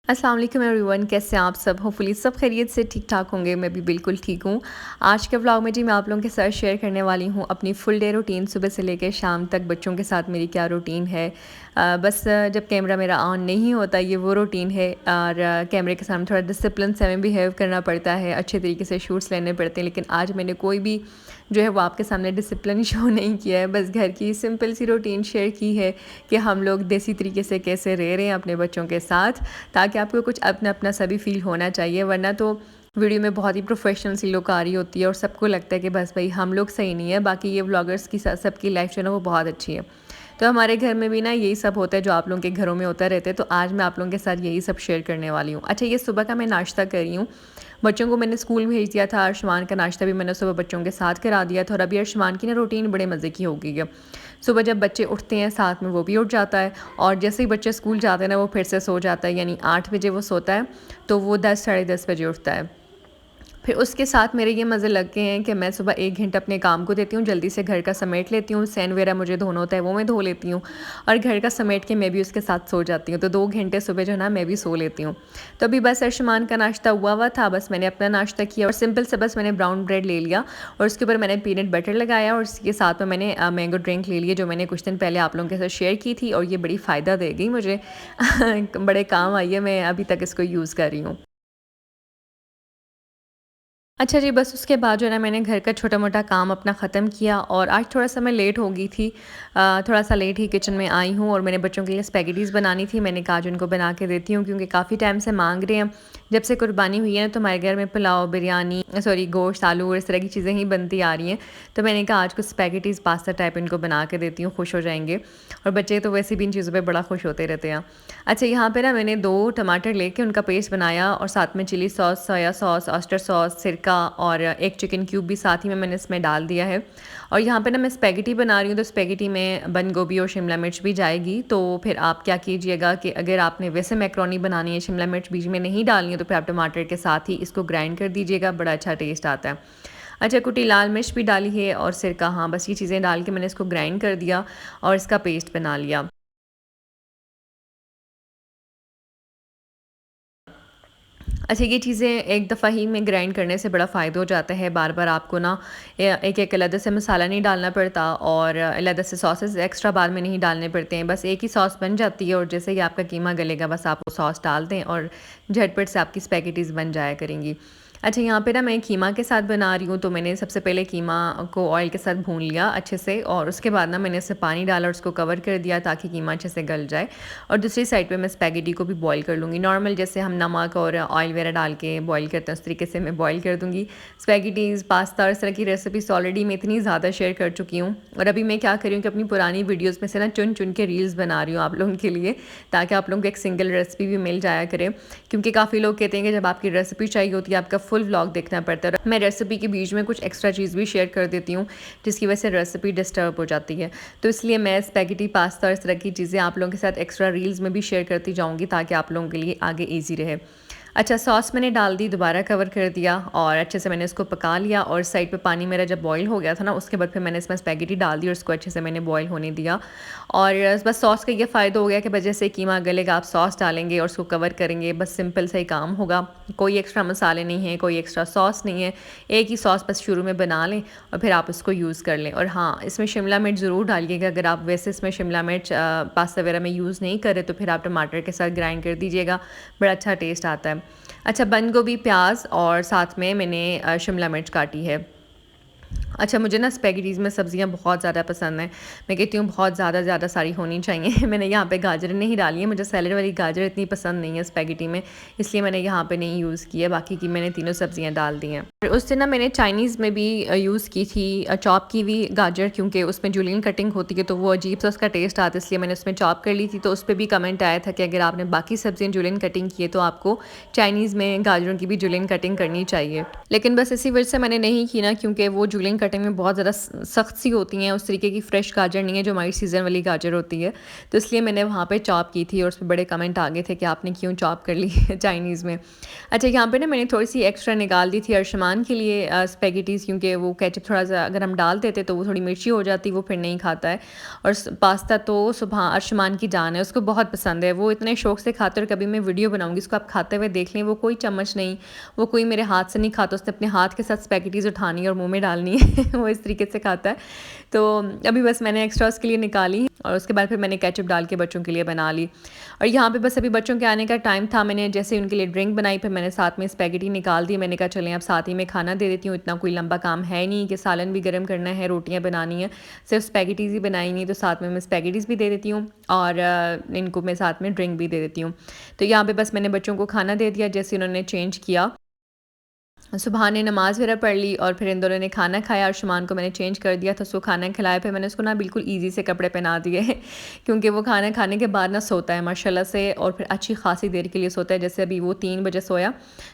अस्सलाम वालेकुम एवरीवन, कैसे हैं आप सब। होपफुली सब खैरियत से ठीक ठाक होंगे। मैं भी बिल्कुल ठीक हूँ। आज के व्लॉग में जी मैं आप लोगों के साथ शेयर करने वाली हूँ अपनी फुल डे रूटीन, सुबह से लेकर शाम तक बच्चों के साथ मेरी क्या रूटीन है। जब कैमरा मेरा ऑन नहीं होता ये वो रूटीन है, और कैमरे के सामने थोड़ा डिसिप्लिन से हमें बिहेव करना पड़ता है, अच्छे तरीके से शूट्स लेने पड़ते हैं। लेकिन आज मैंने कोई भी जो है वो आपके सामने डिसिप्लिन शो नहीं किया है, बस घर की सिंपल सी रूटीन शेयर की है कि हम लोग देसी तरीके से कैसे रह रहे हैं अपने बच्चों के साथ, ताकि आपको कुछ अपना अपना सा भी फील होना चाहिए। वरना तो वीडियो में बहुत ही प्रोफेशनल सी लुक आ रही होती है और सबको लगता है कि बस भाई हम लोग सही नहीं है, बाकी ये व्लॉगर्स की सबकी लाइफ जो है ना वो बहुत अच्छी है। तो हमारे घर में भी ना यही सब होता है जो आप लोगों के घरों में होता रहता है। तो आज मैं आप लोगों के साथ यही सब शेयर करने वाली हूँ। अच्छा, ये सुबह का मैं नाश्ता कर रही हूँ। बच्चों को मैंने स्कूल भेज दिया था, अर्शमान का नाश्ता भी मैंने सुबह बच्चों के साथ करा दिया था। और अभी अर्शमान की ना रूटीन बड़े मज़े की हो गई है। सुबह जब बच्चे उठते हैं साथ में वो भी उठ जाता है, और जैसे ही बच्चे स्कूल जाते हैं ना वो फिर से सो जाता है। यानी 8 बजे वो सोता है तो वो 10 साढ़े 10 बजे उठता है। फिर उसके साथ मेरे ये मज़े लग गए हैं कि मैं सुबह 1 घंटा अपने काम को देती हूँ, जल्दी से घर का समेट लेती हूँ। सैन वगैरह मुझे धोना होता है वो मैं धो लेती हूँ, और घर का समेट के मैं भी उसके साथ सो जाती हूँ। तो 2 घंटे सुबह जो है ना मैं भी सो लेती हूँ। तो अभी बस अर्शमान का नाश्ता हुआ था, बस मैंने अपना नाश्ता किया और सिंपल से बस मैंने ब्राउन ब्रेड ले लिया और उसके ऊपर मैंने पीनट बटर लगाया, और इसके साथ में मैंने मैंगो ड्रिंक ले लिया जो मैंने कुछ दिन पहले आप लोगों के साथ शेयर की थी, और ये बड़ी फ़ायदा देगी मुझे बड़े काम आई है, मैं अभी तक इसको यूज़ कर रही हूँ। अच्छा जी, बस उसके बाद जो है ना मैंने घर का छोटा-मोटा काम अपना ख़त्म किया, और आज थोड़ा-सा मैं लेट हो गई थी। थोड़ा-सा लेट ही किचन में आई हूँ, और मैंने बच्चों के लिए स्पैगेटीज़ बनानी थी। मैंने कहा आज उनको बना के देती हूँ क्योंकि काफ़ी टाइम से माँग रहे हैं। जब से कुर्बानी हुई है ना तो हमारे घर में पुलाव, बिरयानी गोश्त, आलू और इस तरह की चीज़ें ही बनती आ रही हैं। तो मैंने कहा आज कुछ स्पैगेटीज़ पास्ता टाइप इनको बना के देती हूँ, खुश हो जाएँगे। और बच्चे तो वैसे भी इन चीज़ों पे बड़ा खुश होते रहते हैं। अच्छा, यहाँ पे ना मैंने 2 टमाटर लेके उनका पेस्ट बनाया, और साथ में chilli sauce, soya sauce, oyster sauce, सिरका और एक चिकन क्यूब भी साथ ही में मैंने इसमें डाल दिया है। और यहाँ पे ना मैं स्पैगेटी बना रही हूँ, तो स्पैगेटी में बंद गोभी और शिमला मिर्च भी जाएगी। तो फिर आप क्या कीजिएगा कि अगर आपने वैसे मैक्रोनी बनानी है, शिमला मिर्च बीच में नहीं डालनी है, तो फिर आप टमाटर के साथ ही इसको ग्राइंड कर दीजिएगा, बड़ा अच्छा टेस्ट आता है। अच्छा, कुटी लाल मिर्च भी डाली है और सिरका, हाँ बस ये चीज़ें डाल के मैंने इसको ग्राइंड कर दिया और इसका पेस्ट बना लिया। अच्छा, ये चीज़ें एक दफ़ा ही में ग्राइंड करने से बड़ा फ़ायदा हो जाता है। बार-बार आपको ना एक-एक अलग से मसाला नहीं डालना पड़ता, और अलग से सॉसेस एक्स्ट्रा बाद में नहीं डालने पड़ते हैं। बस एक ही सॉस बन जाती है, और जैसे ही आपका कीमा गलेगा बस आप वो सॉस डाल दें और झटपट से आपकी स्पैगेटीज़ बन जाया करेंगी। अच्छा, यहाँ पे ना मैं कीमा के साथ बना रही हूँ, तो मैंने सबसे पहले कीमा को ऑयल के साथ भून लिया अच्छे से, और उसके बाद ना मैंने इससे पानी डाला और उसको कवर कर दिया ताकि कीमा अच्छे से गल जाए। और दूसरी साइड पे मैं स्पैगेटी को भी बॉईल कर लूँगी। नॉर्मल जैसे हम नमक और ऑयल वगैरह डाल के बॉईल करते हैं उस तरीके से मैं बॉईल कर दूँगी। स्पैगेटीज़, पास्ता और इस तरह की रेसिपीज़ ऑलरेडी मैं इतनी ज़्यादा शेयर कर चुकी हूँ, और अभी मैं क्या कर रही हूँ कि अपनी पुरानी वीडियोज़ में से ना चुन-चुन के रील्स बना रही हूँ आप लोगों के लिए, ताकि आप लोगों को एक सिंगल रेसिपी भी मिल जाया करे। क्योंकि काफ़ी लोग कहते हैं कि जब आपकी रेसिपी चाहिए होती है आपका फुल व्लॉग देखना पड़ता है। मैं रेसिपी के बीच में कुछ एक्स्ट्रा चीज़ भी शेयर कर देती हूँ, जिसकी वजह से रेसिपी डिस्टर्ब हो जाती है। तो इसलिए मैं स्पैगेटी, पास्ता और इस तरह की चीज़ें आप लोगों के साथ एक्स्ट्रा रील्स में भी शेयर करती जाऊँगी, ताकि आप लोगों के लिए आगे ईज़ी रहे। अच्छा, सॉस मैंने डाल दी, दोबारा कवर कर दिया और अच्छे से मैंने इसको पका लिया, और साइड पे पानी मेरा जब बॉईल हो गया था ना उसके बाद फिर मैंने इसमें स्पैगेटी डाल दी और इसको अच्छे से मैंने बॉईल होने दिया। और बस सॉस का ये फ़ायदा हो गया कि वजह से कीमा गलेगा, आप सॉस डालेंगे और उसको कवर करेंगे, बस सिंपल सा ही काम होगा। कोई एक्स्ट्रा मसाले नहीं हैं, कोई एक्स्ट्रा सॉस नहीं है, एक ही सॉस बस शुरू में बना लें और फिर आप उसको यूज़ कर लें। और हाँ, इसमें शिमला मिर्च ज़रूर डालिएगा, अगर आप वैसे इसमें शिमला मिर्च पास्ता वगैरह में यूज़ नहीं करें तो फिर आप टमाटर के साथ ग्राइंड कर दीजिएगा, बड़ा अच्छा टेस्ट आता है। अच्छा, बंद गोभी, प्याज और साथ में मैंने शिमला मिर्च काटी है। अच्छा, मुझे ना स्पैगेटीज़ में सब्ज़ियाँ बहुत ज़्यादा पसंद हैं। मैं कहती हूँ बहुत ज़्यादा ज़्यादा सारी होनी चाहिए। मैंने यहाँ पे गाजर नहीं डाली है, मुझे सैलेड वाली गाजर इतनी पसंद नहीं है स्पैगेटी में, इसलिए मैंने यहाँ पे नहीं यूज़ की है, बाकी की मैंने तीनों सब्ज़ियाँ डाल दी हैं। और उससे ना मैंने चाइनीज़ में भी यूज़ की थी चॉप की हुई गाजर, क्योंकि उसमें जूलियन कटिंग होती है तो वो अजीब सा उसका टेस्ट आता है, इसलिए मैंने उसमें चॉप कर ली थी। तो उस पे भी कमेंट आया था कि अगर आपने बाकी सब्ज़ियाँ जूलियन कटिंग की है तो आपको चाइनीज़ में गाजरों की भी जूलियन कटिंग करनी चाहिए। लेकिन बस इसी वजह से मैंने नहीं की ना, क्योंकि वो जूलियन जूलियन कटिंग में बहुत ज़्यादा सख्त सी होती हैं, उस तरीके की फ्रेश गाजर नहीं है जो हमारी सीज़न वाली गाजर होती है। तो इसलिए मैंने वहाँ पे चॉप की थी और उसपे बड़े कमेंट आ गए थे कि आपने क्यों चॉप कर ली चाइनीज़ में। अच्छा, यहाँ पे ना मैंने थोड़ी-सी एक्स्ट्रा निकाल दी थी अर्शमान के लिए स्पेगेटीज़, क्योंकि वो केचप थोड़ा-सा अगर हम डाल देते तो वो थोड़ी मिर्ची हो जाती, वो फिर नहीं खाता है। और पास्ता तो सुबह अर्शमान की जान है, उसको बहुत पसंद है, वो इतने शौक से खाता है। और कभी मैं वीडियो बनाऊँगी उसको, आप खाते हुए देख लें, वो कोई चम्मच नहीं, वो कोई मेरे हाथ से नहीं खाता, उसने अपने हाथ के साथ स्पेगेटीज़ उठानी है और मुँह में डालनी है वो इस तरीके से खाता है। तो अभी बस मैंने एक्स्ट्रा उसके लिए निकाली और उसके बाद फिर मैंने केचप डाल के बच्चों के लिए बना ली। और यहाँ पे बस अभी बच्चों के आने का टाइम था, मैंने जैसे उनके लिए ड्रिंक बनाई, फिर मैंने साथ में स्पेगेटी निकाल दी। मैंने कहा चलें अब साथ ही में खाना दे देती हूँ, इतना कोई लंबा काम है नहीं कि सालन भी गर्म करना है, रोटियाँ बनानी है, सिर्फ स्पेगेटीज़ ही बनाई नहीं, तो साथ में मैं स्पेगेटीज़ भी दे देती हूँ और इनको मैं साथ में ड्रिंक भी दे देती हूँ। तो यहाँ पे बस मैंने बच्चों को खाना दे दिया जैसे उन्होंने चेंज किया। सुबह ने नमाज़ वगैरह पढ़ ली और फिर इन दोनों ने खाना खाया। अर्शमान को मैंने चेंज कर दिया था, उसको खाना खिलाया, फिर मैंने उसको ना बिल्कुल ईज़ी से कपड़े पहना दिए क्योंकि वो खाना खाने के बाद ना सोता है माशाल्लाह से, और फिर अच्छी खासी देर के लिए सोता है। जैसे अभी वो 3 बजे सोया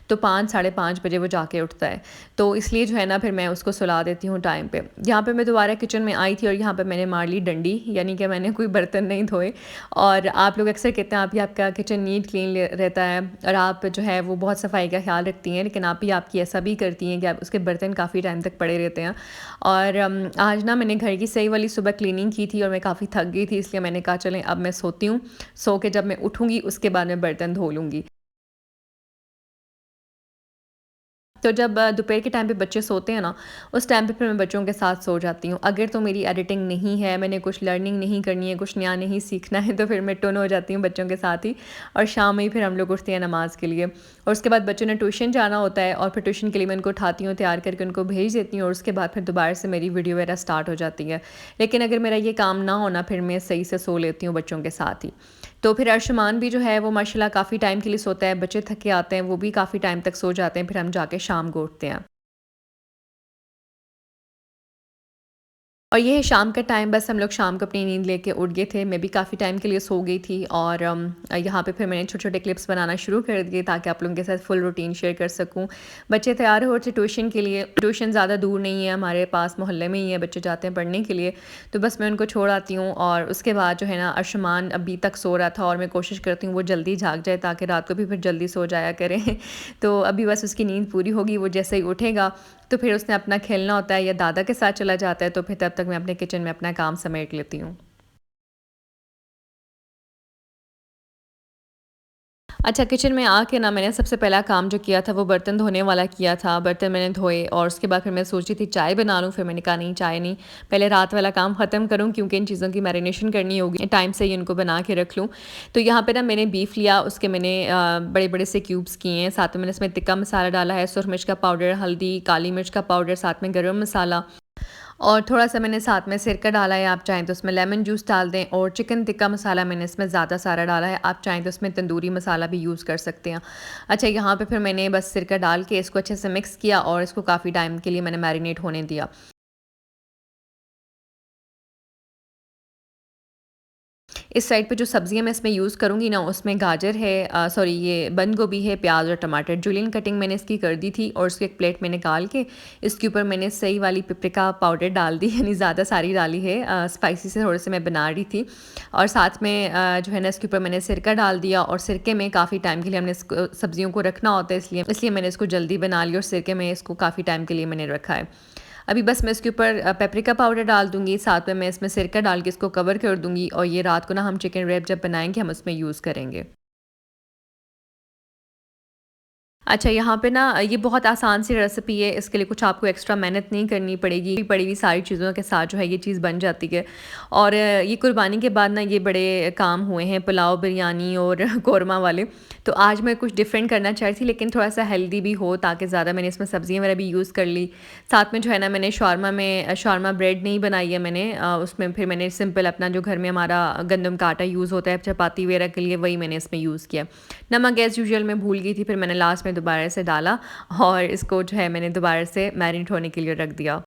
तो 5 साढ़े 5 बजे वो जाके उठता है, तो इसलिए जो है ना फिर मैं उसको सुला देती हूँ टाइम पे। यहाँ पे मैं दोबारा किचन में आई थी और यहाँ पे मैंने मार ली डंडी, यानी कि मैंने कोई बर्तन नहीं धोए। और आप लोग अक्सर कहते हैं आप ही आपका किचन नीट क्लीन रहता है और आप जो है वो बहुत सफाई का ख्याल रखती हैं, लेकिन आप ही आपकी ऐसा भी करती हैं कि आप उसके बर्तन काफ़ी टाइम तक पड़े रहते हैं। और आज ना मैंने घर की सही वाली सुबह क्लीनिंग की थी और मैं काफ़ी थक गई थी, इसलिए मैंने कहा चलें अब मैं सोती हूँ, सो के जब मैं उठूँगी उसके बाद मैं बर्तन धो लूँगी। तो जब दोपहर के टाइम पे बच्चे सोते हैं ना, उस टाइम पे फिर मैं बच्चों के साथ सो जाती हूँ। अगर तो मेरी एडिटिंग नहीं है, मैंने कुछ लर्निंग नहीं करनी है, कुछ नया नहीं सीखना है, तो फिर मैं टुन हो जाती हूँ बच्चों के साथ ही, और शाम में ही फिर हम लोग उठते हैं नमाज़ के लिए। और उसके बाद बच्चों ने ट्यूशन जाना होता है और फिर ट्यूशन के लिए मैं उनको उठाती हूँ, तैयार करके उनको भेज देती हूँ और उसके बाद फिर दोबारा से मेरी वीडियो वगैरह स्टार्ट हो जाती है। लेकिन अगर मेरा ये काम ना होना, फिर मैं सही से सो लेती हूँ बच्चों के साथ ही। तो फिर अर्शमान भी जो है वो माशाल्लाह काफ़ी टाइम के लिए सोता है, बच्चे थके आते हैं, वो भी काफ़ी टाइम तक सो जाते हैं, फिर हम जाके शाम को उठते हैं। और ये है शाम का टाइम, बस हम लोग शाम को अपनी नींद लेके उठ गए थे। मैं भी काफ़ी टाइम के लिए सो गई थी और यहाँ पे फिर मैंने छोटे-छोटे क्लिप्स बनाना शुरू कर दिए ताकि आप लोगों के साथ फुल रूटीन शेयर कर सकूँ। बच्चे तैयार हो रहे थे ट्यूशन के लिए, ट्यूशन ज़्यादा दूर नहीं है, हमारे पास मोहल्ले में ही है, बच्चे जाते हैं पढ़ने के लिए। तो बस मैं उनको छोड़ आती हूँ और उसके बाद जो है ना अर्शमान अभी तक सो रहा था और मैं कोशिश करती हूँ वो जल्दी जाग जाए ताकि रात को भी फिर जल्दी सो जाया करें। तो अभी बस उसकी नींद पूरी होगी, वो जैसे ही उठेगा तो फिर उसने अपना खेलना होता है या दादा के साथ चला जाता है, तो फिर तब तक मैं अपने किचन में अपना काम समेट लेती हूँ। अच्छा, किचन में आके ना मैंने सबसे पहला काम जो किया था वो बर्तन धोने वाला किया था। बर्तन मैंने धोए और उसके बाद फिर मैं सोची थी चाय बना लूँ, फिर मैंने कहा नहीं चाय नहीं, पहले रात वाला काम ख़त्म करूँ क्योंकि इन चीज़ों की मैरिनेशन करनी होगी, टाइम से ही इनको बना के रख लूँ। तो यहाँ पे ना मैंने बीफ लिया, उसके मैंने बड़े-बड़े से क्यूब्स किए हैं, साथ में मैंने इसमें तिक्का मसाला डाला है, सुरख मिर्च का पाउडर, हल्दी, काली मिर्च का पाउडर, साथ में गरम मसाला और थोड़ा-सा मैंने साथ में सिरका डाला है, आप चाहें तो उसमें लेमन जूस डाल दें, और चिकन टिक्का मसाला मैंने इसमें ज़्यादा सारा डाला है, आप चाहें तो उसमें तंदूरी मसाला भी यूज़ कर सकते हैं। अच्छा, यहाँ पे फिर मैंने बस सिरका डाल के इसको अच्छे से मिक्स किया और इसको काफ़ी टाइम के लिए मैंने मैरिनेट होने दिया। इस साइड पे जो सब्जियाँ मैं इसमें यूज़ करूँगी ना, उसमें गाजर है, सॉरी ये बंद गोभी है, प्याज और टमाटर, जूलियन कटिंग मैंने इसकी कर दी थी और उसको एक प्लेट में निकाल के इसके ऊपर मैंने सही वाली पेपरिका पाउडर डाल दी यानी ज़्यादा सारी डाली है, स्पाइसी से थोड़े से मैं बना रही थी। और साथ में जो है ना इसके ऊपर मैंने सिरका डाल दिया और सिरके में काफ़ी टाइम के लिए हमने इसको सब्जियों को रखना होता है, इसलिए इसलिए मैंने इसको जल्दी बना लिया और सिरके में इसको काफ़ी टाइम के लिए मैंने रखा है। अभी बस मैं इसके ऊपर पेपरिका पाउडर डाल दूँगी, साथ में मैं इसमें सिरका डाल के इसको कवर कर दूँगी और ये रात को ना हम चिकन रैप जब बनाएँगे हम उसमें यूज़ करेंगे। अच्छा, यहाँ पे ना ये बहुत आसान सी रेसिपी है, इसके लिए कुछ आपको एक्स्ट्रा मेहनत नहीं करनी पड़ेगी, पड़ी हुई सारी चीज़ों के साथ जो है ये चीज़ बन जाती है। और ये कुर्बानी के बाद ना ये बड़े काम हुए हैं पुलाव, बिरयानी और कोरमा वाले। तो आज मैं कुछ डिफरेंट करना चाह रही थी लेकिन थोड़ा-सा हेल्दी भी हो ताकि ज़्यादा मैंने इसमें सब्ज़ियाँ वगैरह भी यूज़ कर ली। साथ में जो है ना मैंने शौरमा ब्रेड नहीं बनाई है मैंने, उसमें फिर मैंने सिंपल अपना जो घर में हमारा गंदम का आटा यूज़ होता है चपाती वगैरह के लिए, वही मैंने इसमें यूज़ किया। नमक एज़ यूजुअल मैं भूल गई थी, फिर मैंने लास्ट में दोबारा से डाला और इसको जो है मैंने दोबारा से मैरिनेट होने के लिए रख दिया।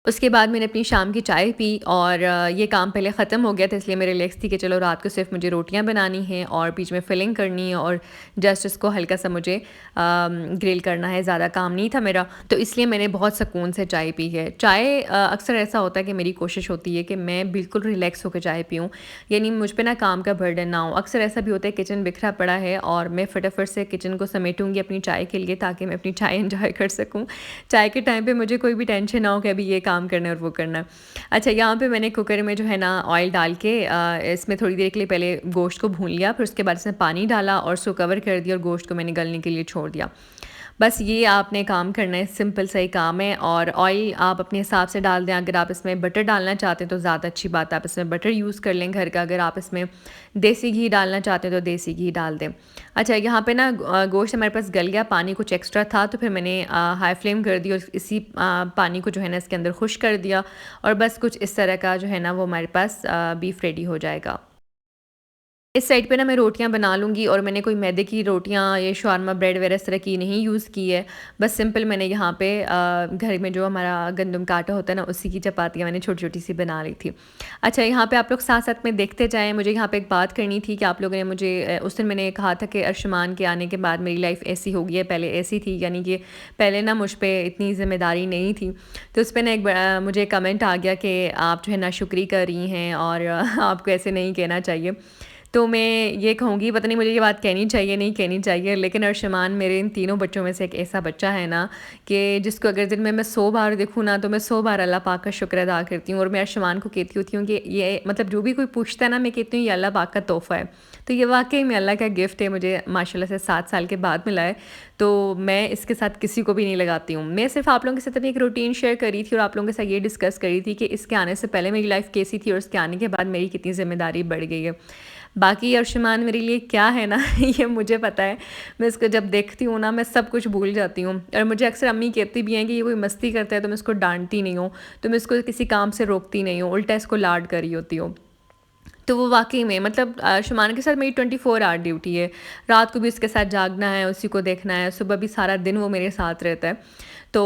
उसके बाद मैंने अपनी शाम की चाय पी और ये काम पहले ख़त्म हो गया था, इसलिए मैं रिलैक्स थी कि चलो रात को सिर्फ मुझे रोटियां बनानी हैं और बीच में फिलिंग करनी है और जस्ट इसको हल्का सा मुझे ग्रिल करना है, ज़्यादा काम नहीं था मेरा, तो इसलिए मैंने बहुत सुकून से चाय पी है। चाय अक्सर ऐसा होता है कि मेरी कोशिश होती है कि मैं बिल्कुल रिलैक्स होकर चाय पीऊँ, यानी मुझ पे ना काम का बर्डन ना हो। अक्सर ऐसा भी होता है किचन बिखरा पड़ा है और मैं फटाफट से किचन को समेटूंगी अपनी चाय के लिए, ताकि मैं अपनी चाय इंजॉय कर सकूँ। चाय के टाइम पे मुझे कोई भी टेंशन ना हो कि अभी ये काम करना है और वो करना है। अच्छा, यहाँ पे मैंने कुकर में जो है ना ऑयल डाल के इसमें थोड़ी देर के लिए पहले गोश्त को भून लिया, फिर उसके बाद इसमें पानी डाला और उसको कवर कर दिया और गोश्त को मैंने गलने के लिए छोड़ दिया। बस ये आपने काम करना है, सिंपल सा ही काम है। और ऑयल आप अपने हिसाब से डाल दें, अगर आप इसमें बटर डालना चाहते हैं तो ज़्यादा अच्छी बात है, आप इसमें बटर यूज़ कर लें घर का। अगर आप इसमें देसी घी डालना चाहते हैं तो देसी घी डाल दें। अच्छा, यहाँ पे ना गोश्त हमारे पास गल गया, पानी कुछ एक्स्ट्रा था तो फिर मैंने हाई फ्लेम कर दी और इसी पानी को जो है ना इसके अंदर खुश कर दिया और बस कुछ इस तरह का जो है ना वो हमारे पास बीफ रेडी हो जाएगा। इस साइड पे ना मैं रोटियां बना लूँगी और मैंने कोई मैदे की रोटियां, ये शावरमा ब्रेड वगैरह इस तरह की नहीं यूज़ की है। बस सिंपल मैंने यहाँ पे घर में जो हमारा गंदम का आटा होता है ना उसी की चपातियाँ मैंने छोटी-छोटी सी बना ली थी। अच्छा, यहाँ पे आप लोग साथ-साथ में देखते जाएँ। मुझे यहाँ पे एक बात करनी थी कि आप लोगों ने मुझे उस दिन मैंने कहा था कि अर्शमान के आने के बाद मेरी लाइफ़ ऐसी हो गई है, पहले ऐसी थी, यानी कि पहले ना मुझ पे इतनी ज़िम्मेदारी नहीं थी। तो उस पे ना मुझे कमेंट आ गया कि आप जो है नाशुक्री कर रही हैं और आपको ऐसे नहीं कहना चाहिए। तो मैं ये कहूँगी, पता नहीं मुझे ये बात कहनी चाहिए नहीं कहनी चाहिए, लेकिन अर्शमान मेरे इन तीनों बच्चों में से एक ऐसा बच्चा है ना कि जिसको अगर दिन में मैं 100 बार देखूँ ना तो मैं 100 बार अल्लाह पाक का शुक्र अदा करती हूँ। और मैं अर्शमान को कहती होती हूँ कि ये मतलब जो भी कोई पूछता है ना, मैं कहती हूँ ये अल्लाह पाक का तोहफ़ा है। तो ये वाकई में अल्लाह का गिफ्ट है, मुझे माशाल्लाह से 7 साल के बाद मिला है। तो मैं इसके साथ किसी को भी नहीं लगाती हूँ। मैं सिर्फ आप लोगों के साथ अपनी एक रूटीन शेयर करी थी और आप लोगों के साथ ये डिस्कस करी थी कि इसके आने से पहले मेरी लाइफ कैसी थी और इसके आने के बाद मेरी कितनी ज़िम्मेदारी बढ़ गई है। बाकी अर्शमान मेरे लिए क्या है ना ये मुझे पता है। मैं इसको जब देखती हूँ ना मैं सब कुछ भूल जाती हूँ और मुझे अक्सर अम्मी कहती भी हैं कि ये कोई मस्ती करता है तो मैं इसको डांटती नहीं हूँ, तो मैं इसको किसी काम से रोकती नहीं हूँ, उल्टा इसको लाड कर रही होती हूँ। तो वो वाक़ई में मतलब शुमान के साथ मेरी 24 आवर ड्यूटी है। रात को भी उसके साथ जागना है, उसी को देखना है, सुबह भी सारा दिन वो मेरे साथ रहता है। तो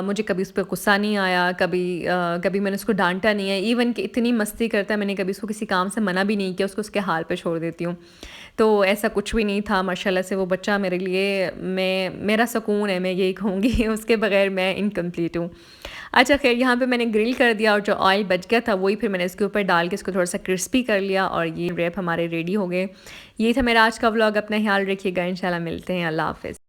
मुझे कभी उस पे गुस्सा नहीं आया, कभी मैंने उसको डाँटा नहीं है। इवन कि इतनी मस्ती करता है, मैंने कभी उसको किसी काम से मना भी नहीं किया, उसको उसके हाल पे छोड़ देती हूँ। तो ऐसा कुछ भी नहीं था, माशाल्लाह से वो बच्चा मेरे लिए मेरा सुकून है, मैं यही कहूँगी उसके बगैर मैं इनकम्प्लीट हूँ। अच्छा ख़ैर, यहाँ पे मैंने ग्रिल कर दिया और जो ऑयल बच गया था वही फिर मैंने इसके ऊपर डाल के इसको थोड़ा-सा क्रिस्पी कर लिया और ये रैप हमारे रेडी हो गए। ये था मेरा आज का व्लॉग। अपना ख़्याल रखिएगा, इंशाल्लाह मिलते हैं। अल्लाह हाफ़िज़।